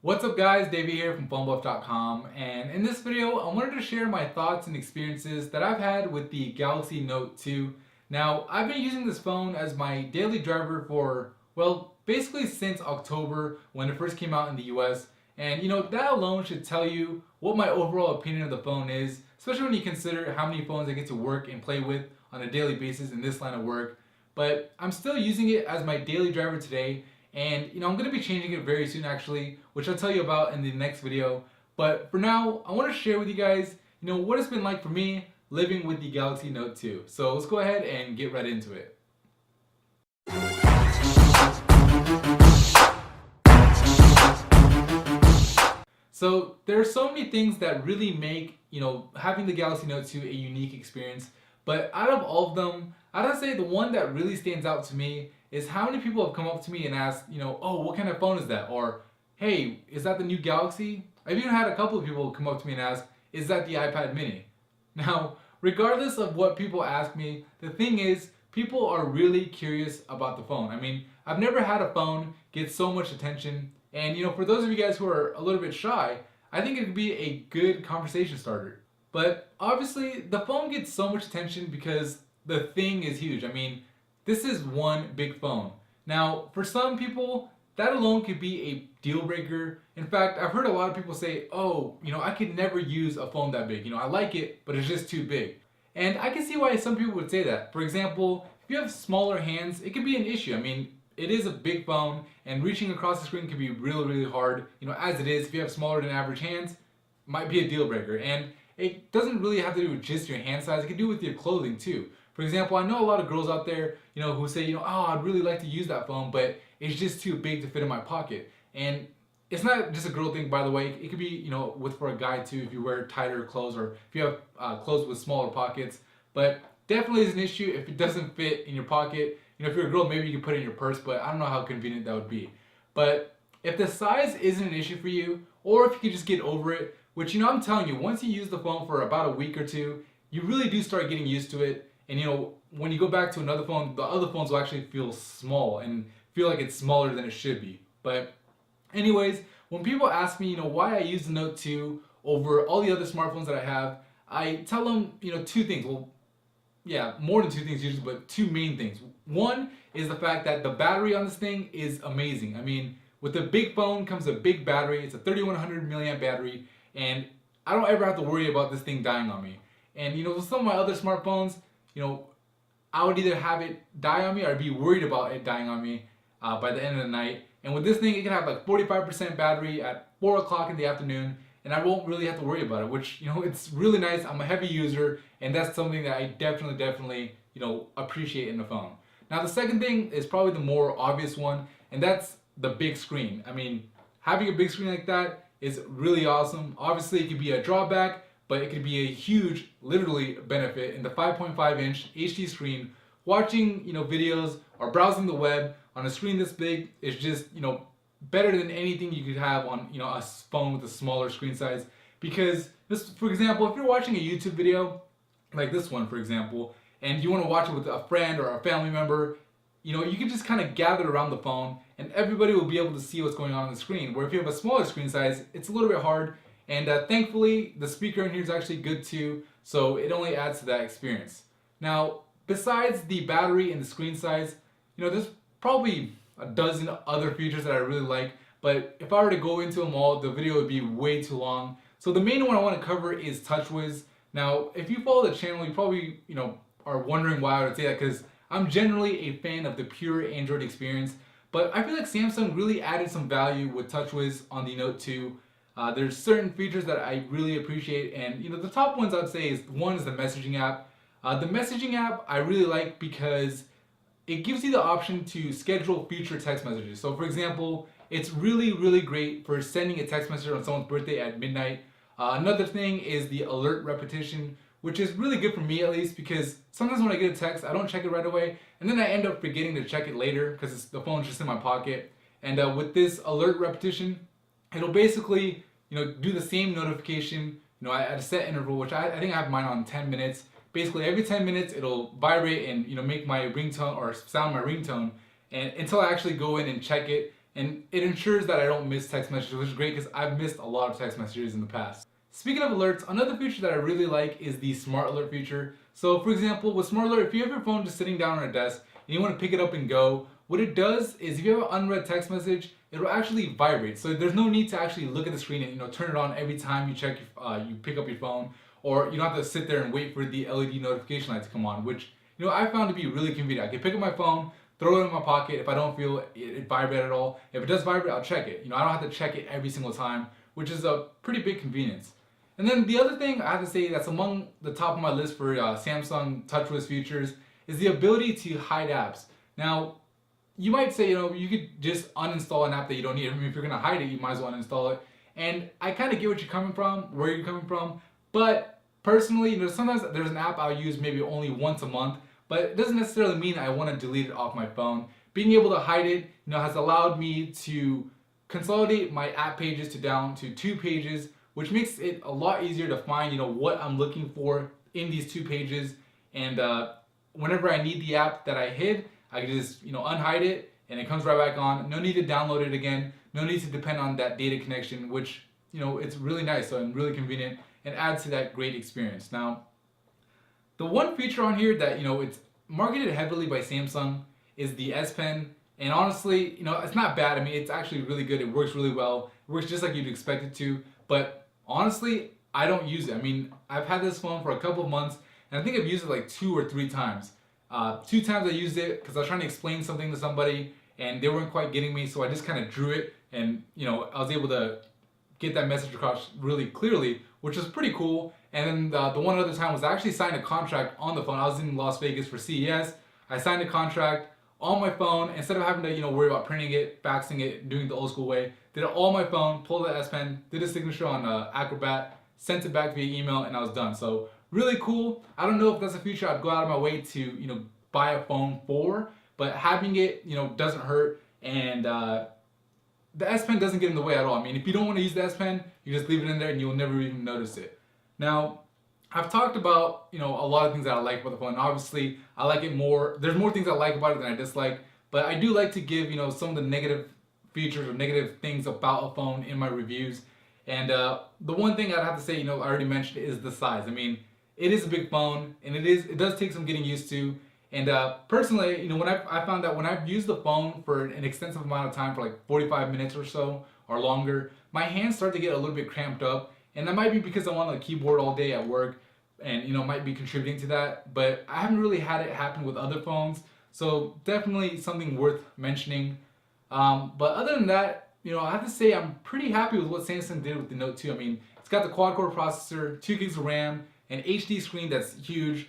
What's up guys, Davey here from PhoneBuff.com, and in this video I wanted to share my thoughts and experiences that I've had with the Galaxy Note 2. Now, I've been using this phone as my daily driver for, well, basically since October when it first came out in the US, and that alone should tell you what my overall opinion of the phone is, especially when you consider how many phones I get to work and play with on a daily basis in this line of work. But I'm still using it as my daily driver today, and I'm going to be changing it very soon actually, which I'll tell you about in the next video. But for now, I want to share with you guys, what it's been like for me living with the Galaxy Note 2. So let's go ahead and get right into it. So there are so many things that really make, having the Galaxy Note 2 a unique experience. But out of all of them, I'd say the one that really stands out to me is how many people have come up to me and asked, oh, what kind of phone is that? Or, hey, is that the new Galaxy? I've even had a couple of people come up to me and ask, is that the iPad mini? Now, regardless of what people ask me, the thing is, people are really curious about the phone. I mean, I've never had a phone get so much attention, and for those of you guys who are a little bit shy, I think it could be a good conversation starter. But obviously, the phone gets so much attention because the thing is huge. I mean, this is one big phone. Now, for some people, that alone could be a deal breaker. In fact, I've heard a lot of people say, oh, I could never use a phone that big. I like it, but it's just too big. And I can see why some people would say that. For example, if you have smaller hands, it could be an issue. I mean, it is a big phone, and reaching across the screen can be really, really hard. As it is, if you have smaller than average hands, might be a deal breaker. And it doesn't really have to do with just your hand size. It can do with your clothing too. For example, I know a lot of girls out there, who say, oh, I'd really like to use that phone, but it's just too big to fit in my pocket. And it's not just a girl thing, by the way. It could be, for a guy too, if you wear tighter clothes or if you have clothes with smaller pockets. But definitely is an issue if it doesn't fit in your pocket. If you're a girl, maybe you can put it in your purse, but I don't know how convenient that would be. But if the size isn't an issue for you, or if you could just get over it, which I'm telling you, once you use the phone for about a week or two, you really do start getting used to it. And when you go back to another phone, the other phones will actually feel small and feel like it's smaller than it should be. But anyways, when people ask me, why I use the Note 2 over all the other smartphones that I have, I tell them, two things. Well, yeah, more than two things usually, but two main things. One is the fact that the battery on this thing is amazing. I mean, with the big phone comes a big battery. It's a 3100 milliamp battery, and I don't ever have to worry about this thing dying on me. And with some of my other smartphones, I would either have it die on me or I'd be worried about it dying on me by the end of the night. And with this thing, it can have like 45% battery at 4 o'clock in the afternoon, and I won't really have to worry about it, which, it's really nice. I'm a heavy user, and that's something that I definitely, appreciate in the phone. Now, the second thing is probably the more obvious one, and that's the big screen. I mean, having a big screen like that is really awesome. Obviously, it could be a drawback, but it could be a huge, literally, benefit in the 5.5-inch HD screen. Watching, videos or browsing the web on a screen this big is just, better than anything you could have on, a phone with a smaller screen size. Because this, for example, if you're watching a YouTube video, like this one, for example, and you want to watch it with a friend or a family member, you can just kind of gather around the phone and everybody will be able to see what's going on the screen. Where if you have a smaller screen size, it's a little bit hard. And thankfully, the speaker in here is actually good too, so it only adds to that experience. Now, besides the battery and the screen size, there's probably a dozen other features that I really like, but if I were to go into them all, the video would be way too long. So the main one I want to cover is TouchWiz. Now, if you follow the channel, you probably, are wondering why I would say that, because I'm generally a fan of the pure Android experience, but I feel like Samsung really added some value with TouchWiz on the Note 2. There's certain features that I really appreciate, and the top ones I'd say is one is the messaging app. The messaging app I really like because it gives you the option to schedule future text messages. So for example, it's really, really great for sending a text message on someone's birthday at midnight. Another thing is the alert repetition, which is really good for me at least, because sometimes when I get a text, I don't check it right away, and then I end up forgetting to check it later because the phone's just in my pocket. And with this alert repetition, it'll basically do the same notification at a set interval, which I think I have mine on 10 minutes. Basically every 10 minutes it'll vibrate and make my ringtone or sound my ringtone, and until I actually go in and check it. and it ensures that I don't miss text messages, which is great because I've missed a lot of text messages in the past. Speaking of alerts, another feature that I really like is the Smart Alert feature. So for example, with Smart Alert, if you have your phone just sitting down on a desk and you want to pick it up and go, what it does is if you have an unread text message, it will actually vibrate. So there's no need to actually look at the screen and turn it on every time you check you pick up your phone, or you don't have to sit there and wait for the LED notification light to come on, which I found to be really convenient. I can pick up my phone, throw it in my pocket if I don't feel it vibrate at all. If it does vibrate, I'll check it. I don't have to check it every single time, which is a pretty big convenience. And then the other thing I have to say that's among the top of my list for Samsung TouchWiz features is the ability to hide apps. Now, you might say, you could just uninstall an app that you don't need. I mean, if you're gonna hide it, you might as well uninstall it. And I kind of get what you're coming from, where you're coming from. But personally, sometimes there's an app I'll use maybe only once a month, but it doesn't necessarily mean I want to delete it off my phone. Being able to hide it, has allowed me to consolidate my app pages down to 2 pages, which makes it a lot easier to find, what I'm looking for in these 2 pages. And whenever I need the app that I hid, I can just, unhide it and it comes right back on. No need to download it again. No need to depend on that data connection, which, it's really nice and really convenient and adds to that great experience. Now, the one feature on here that, it's marketed heavily by Samsung is the S Pen. And honestly, it's not bad. I mean, it's actually really good. It works really well. It works just like you'd expect it to. But honestly, I don't use it. I mean, I've had this phone for a couple of months, and I think I've used it like 2 or 3 times. 2 times I used it because I was trying to explain something to somebody, and they weren't quite getting me, so I just kind of drew it, and I was able to get that message across really clearly, which was pretty cool. And then the one other time was I actually signed a contract on the phone. I was in Las Vegas for CES. I signed a contract on my phone instead of having to worry about printing it, faxing it, doing it the old school way. Did it all on my phone, pulled the S Pen, did a signature on Acrobat, sent it back via email, and I was done. So really cool. I don't know if that's a feature I'd go out of my way to buy a phone for, but having it doesn't hurt, and the S Pen doesn't get in the way at all. I mean, if you don't want to use the S Pen, you just leave it in there and you'll never even notice it. Now, I've talked about a lot of things that I like about the phone. Obviously, I like it more. There's more things I like about it than I dislike, but I do like to give some of the negative features or negative things about a phone in my reviews. And the one thing I'd have to say, I already mentioned, is the size. I mean, it is a big phone, and it does take some getting used to. And personally, when I found that when I've used the phone for an extensive amount of time, for like 45 minutes or so or longer, my hands start to get a little bit cramped up. And that might be because I'm on the keyboard all day at work, and might be contributing to that. But I haven't really had it happen with other phones, so definitely something worth mentioning. But other than that, I have to say I'm pretty happy with what Samsung did with the Note 2. I mean, it's got the quad-core processor, 2 gigs of RAM, an HD screen that's huge,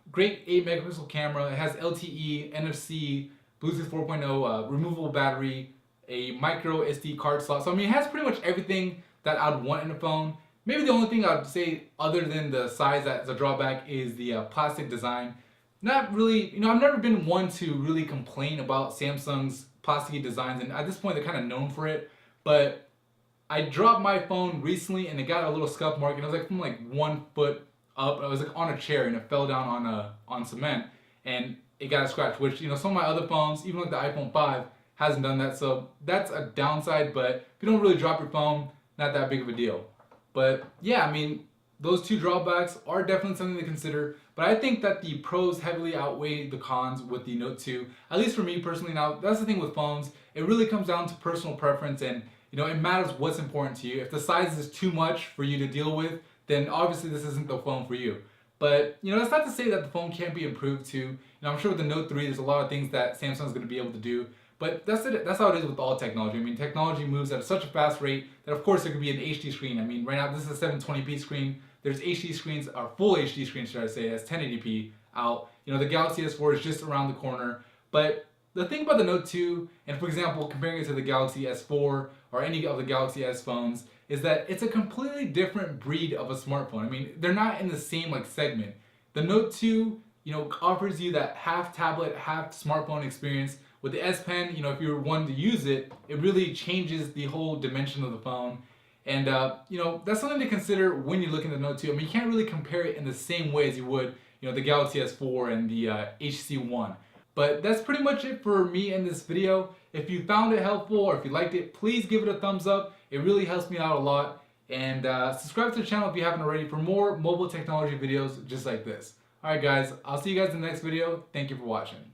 great 8 megapixel camera. It has LTE, NFC, Bluetooth 4.0, removable battery, a micro SD card slot. So I mean, it has pretty much everything that I'd want in a phone. Maybe the only thing I'd say other than the size that's a drawback is the plastic design. Not really, I've never been one to really complain about Samsung's plasticky designs, and at this point they're kind of known for it. But I dropped my phone recently and it got a little scuff mark, and it was like from like 1 foot up. I was like on a chair and it fell down on cement, and it got a scratch, which some of my other phones, even like the iPhone 5, hasn't done that. So that's a downside, but if you don't really drop your phone, not that big of a deal. But yeah, I mean, those 2 drawbacks are definitely something to consider, but I think that the pros heavily outweigh the cons with the Note 2, at least for me personally. Now, that's the thing with phones, it really comes down to personal preference, and it matters what's important to you. If the size is too much for you to deal with, then obviously this isn't the phone for you. But that's not to say that the phone can't be improved too. I'm sure with the Note 3 there's a lot of things that Samsung's going to be able to do. But that's it. That's how it is with all technology. I mean, technology moves at such a fast rate that of course there could be an HD screen. I mean, right now this is a 720p screen. There's HD screens, or full HD screens, should I say, as 1080p out. The Galaxy S4 is just around the corner. But the thing about the Note 2, and for example, comparing it to the Galaxy S4 or any of the Galaxy S phones, is that it's a completely different breed of a smartphone. I mean, they're not in the same segment. The Note 2, offers you that half tablet, half smartphone experience. With the S Pen, if you're one to use it, it really changes the whole dimension of the phone. And that's something to consider when you're looking at the Note 2. I mean, you can't really compare it in the same way as you would, the Galaxy S4 and the HC1. But that's pretty much it for me in this video. If you found it helpful or if you liked it, please give it a thumbs up. It really helps me out a lot. And subscribe to the channel if you haven't already for more mobile technology videos just like this. Alright guys, I'll see you guys in the next video. Thank you for watching.